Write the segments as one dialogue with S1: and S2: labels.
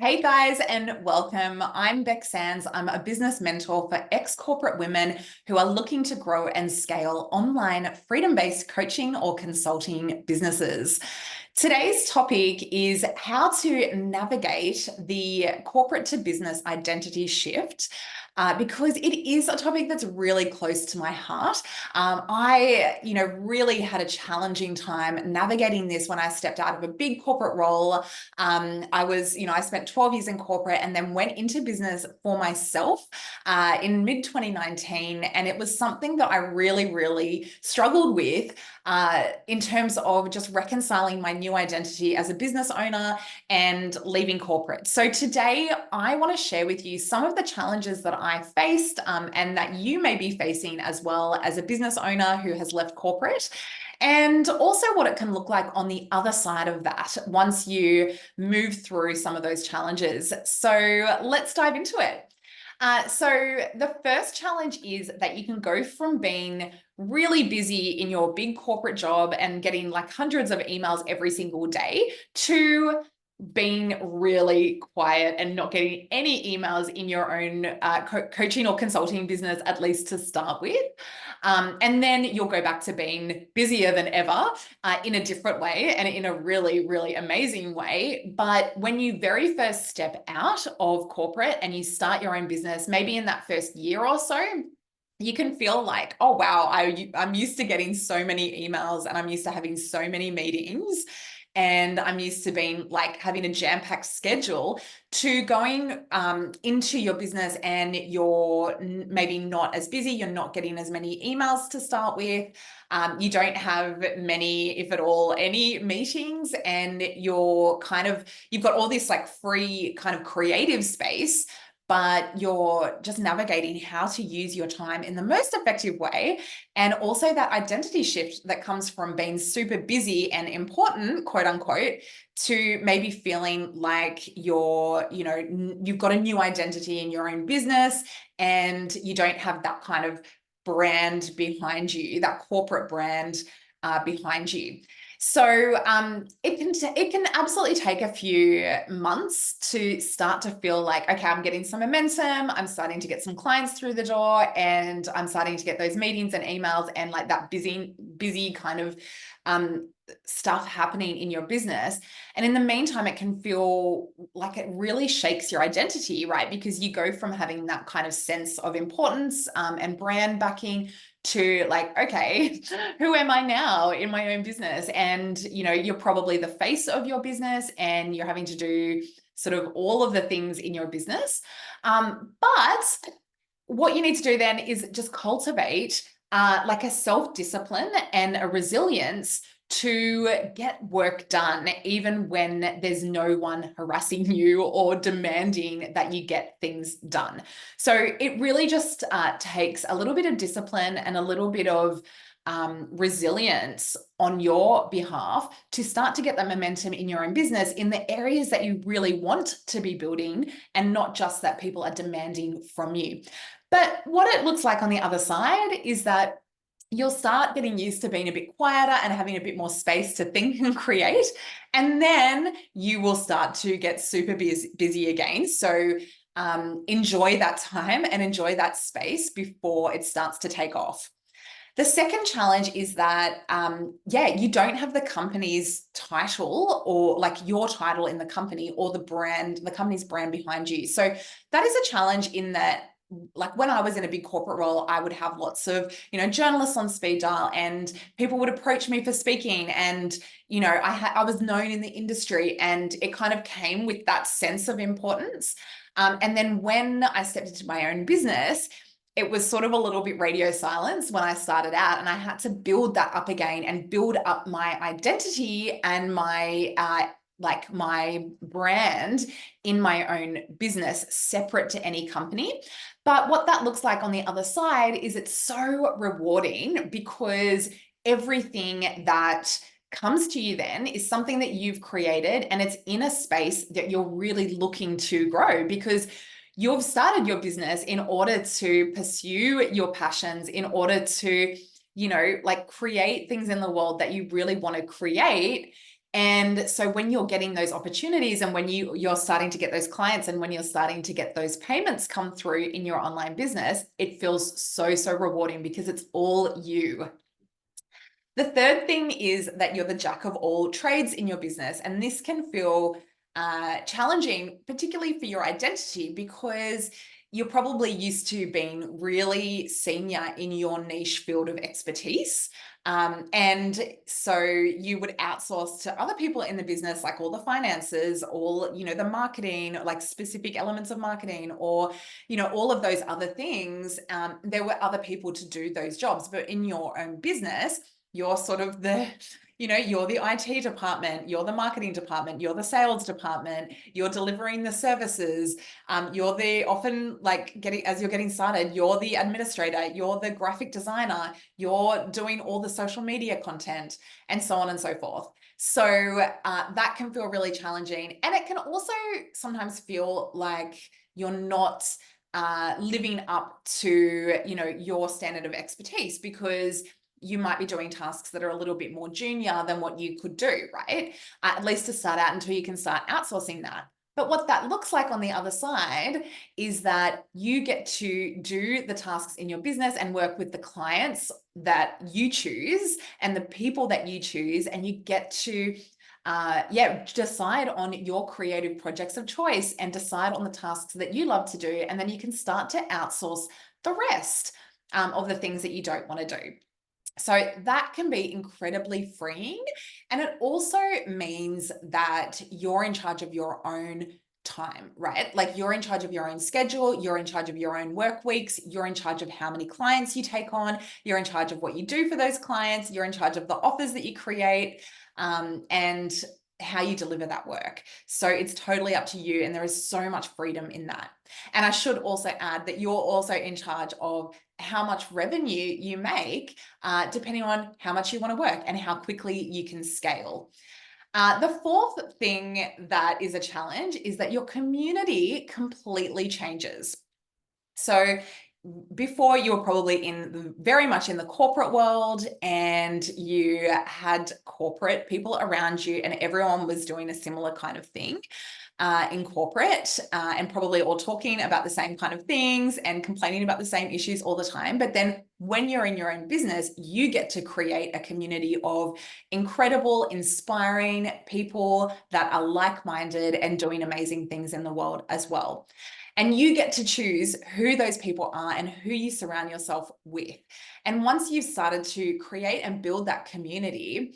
S1: Hey guys, and welcome. I'm Beck Sands. I'm a business mentor for ex-corporate women who are looking to grow and scale online freedom-based coaching or consulting businesses. Today's topic is how to navigate the corporate to business identity shift. Because it is a topic that's really close to my heart. I really had a challenging time navigating this when I stepped out of a big corporate role. I spent 12 years in corporate and then went into business for myself in mid 2019. And it was something that I really, really struggled with in terms of just reconciling my new identity as a business owner and leaving corporate. So today I want to share with you some of the challenges that I faced and that you may be facing as well as a business owner who has left corporate. And also what it can look like on the other side of that once you move through some of those challenges. So let's dive into it. So the first challenge is that you can go from being really busy in your big corporate job and getting like hundreds of emails every single day to being really quiet and not getting any emails in your own coaching or consulting business, at least to start with. And then you'll go back to being busier than ever in a different way and in a really, really amazing way. But when you very first step out of corporate and you start your own business, maybe in that first year or so, you can feel like, oh, wow, I'm used to getting so many emails and I'm used to having so many meetings. And I'm used to being like having a jam-packed schedule to going into your business and you're maybe not as busy, you're not getting as many emails to start with. You don't have many, if at all, any meetings, and you've got all this like free kind of creative space, but you're just navigating how to use your time in the most effective way. And also that identity shift that comes from being super busy and important, quote unquote, to maybe feeling like you've got a new identity in your own business and you don't have that kind of brand behind you, that corporate brand behind you. So it can absolutely take a few months to start to feel like, okay, I'm getting some momentum, I'm starting to get some clients through the door, and I'm starting to get those meetings and emails and like that busy kind of stuff happening in your business. And in the meantime, it can feel like it really shakes your identity, right? Because you go from having that kind of sense of importance and brand backing to like, okay, who am I now in my own business? And, you're probably the face of your business and you're having to do sort of all of the things in your business. But what you need to do then is just cultivate like a self-discipline and a resilience to get work done, even when there's no one harassing you or demanding that you get things done. So it really just takes a little bit of discipline and a little bit of resilience on your behalf to start to get the momentum in your own business in the areas that you really want to be building, and not just that people are demanding from you. But what it looks like on the other side is that you'll start getting used to being a bit quieter and having a bit more space to think and create. And then you will start to get super busy again. So enjoy that time and enjoy that space before it starts to take off. The second challenge is that, you don't have the company's title or like your title in the company or the company's brand behind you. So that is a challenge in that, like when I was in a big corporate role, I would have lots of, journalists on speed dial and people would approach me for speaking. And, I was known in the industry and it kind of came with that sense of importance. And then when I stepped into my own business, it was sort of a little bit radio silence when I started out, and I had to build that up again and build up my identity and my my brand in my own business, separate to any company. But what that looks like on the other side is it's so rewarding because everything that comes to you then is something that you've created, and it's in a space that you're really looking to grow because you've started your business in order to pursue your passions, in order to, like create things in the world that you really want to create. And so when you're getting those opportunities and when you're starting to get those clients and when you're starting to get those payments come through in your online business, it feels so, so rewarding because it's all you. The third thing is that you're the jack of all trades in your business. And this can feel challenging, particularly for your identity, because you're probably used to being really senior in your niche field of expertise. And so you would outsource to other people in the business, like all the finances, all, the marketing, like specific elements of marketing, or, all of those other things. There were other people to do those jobs, but in your own business, you're sort of you're the IT department, you're the marketing department, you're the sales department, you're delivering the services, you're the often as you're getting started, you're the administrator, you're the graphic designer, you're doing all the social media content, and so on and so forth. So that can feel really challenging. And it can also sometimes feel like you're not living up to, your standard of expertise, because you might be doing tasks that are a little bit more junior than what you could do, right? At least to start out, until you can start outsourcing that. But what that looks like on the other side is that you get to do the tasks in your business and work with the clients that you choose and the people that you choose, and you get to decide on your creative projects of choice and decide on the tasks that you love to do. And then you can start to outsource the rest of the things that you don't want to do. So that can be incredibly freeing. And it also means that you're in charge of your own time, right? Like you're in charge of your own schedule, you're in charge of your own work weeks, you're in charge of how many clients you take on, you're in charge of what you do for those clients, you're in charge of the offers that you create, and how you deliver that work. So it's totally up to you, and there is so much freedom in that. And I should also add that you're also in charge of how much revenue you make, depending on how much you want to work and how quickly you can scale. The fourth thing that is a challenge is that your community completely changes. So before, you were probably very much in the corporate world, and you had corporate people around you, and everyone was doing a similar kind of thing in corporate, and probably all talking about the same kind of things and complaining about the same issues all the time. But then when you're in your own business, you get to create a community of incredible, inspiring people that are like-minded and doing amazing things in the world as well. And you get to choose who those people are and who you surround yourself with. And once you've started to create and build that community,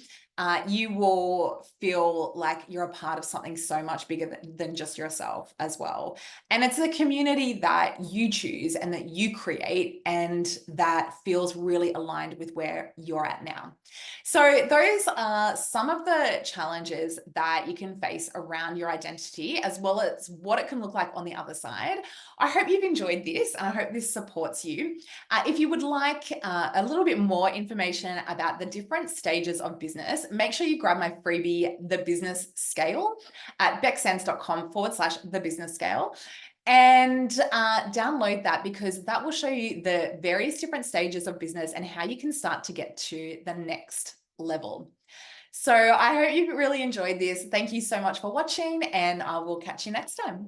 S1: you will feel like you're a part of something so much bigger than just yourself as well. And it's a community that you choose and that you create, and that feels really aligned with where you're at now. So those are some of the challenges that you can face around your identity, as well as what it can look like on the other side. I hope you've enjoyed this, and I hope this supports you. If you would like a little bit more information about the different stages of business, make sure you grab my freebie, The Business Scale, at becksands.com/The Business Scale. And download that, because that will show you the various different stages of business and how you can start to get to the next level. So I hope you've really enjoyed this. Thank you so much for watching, and I will catch you next time.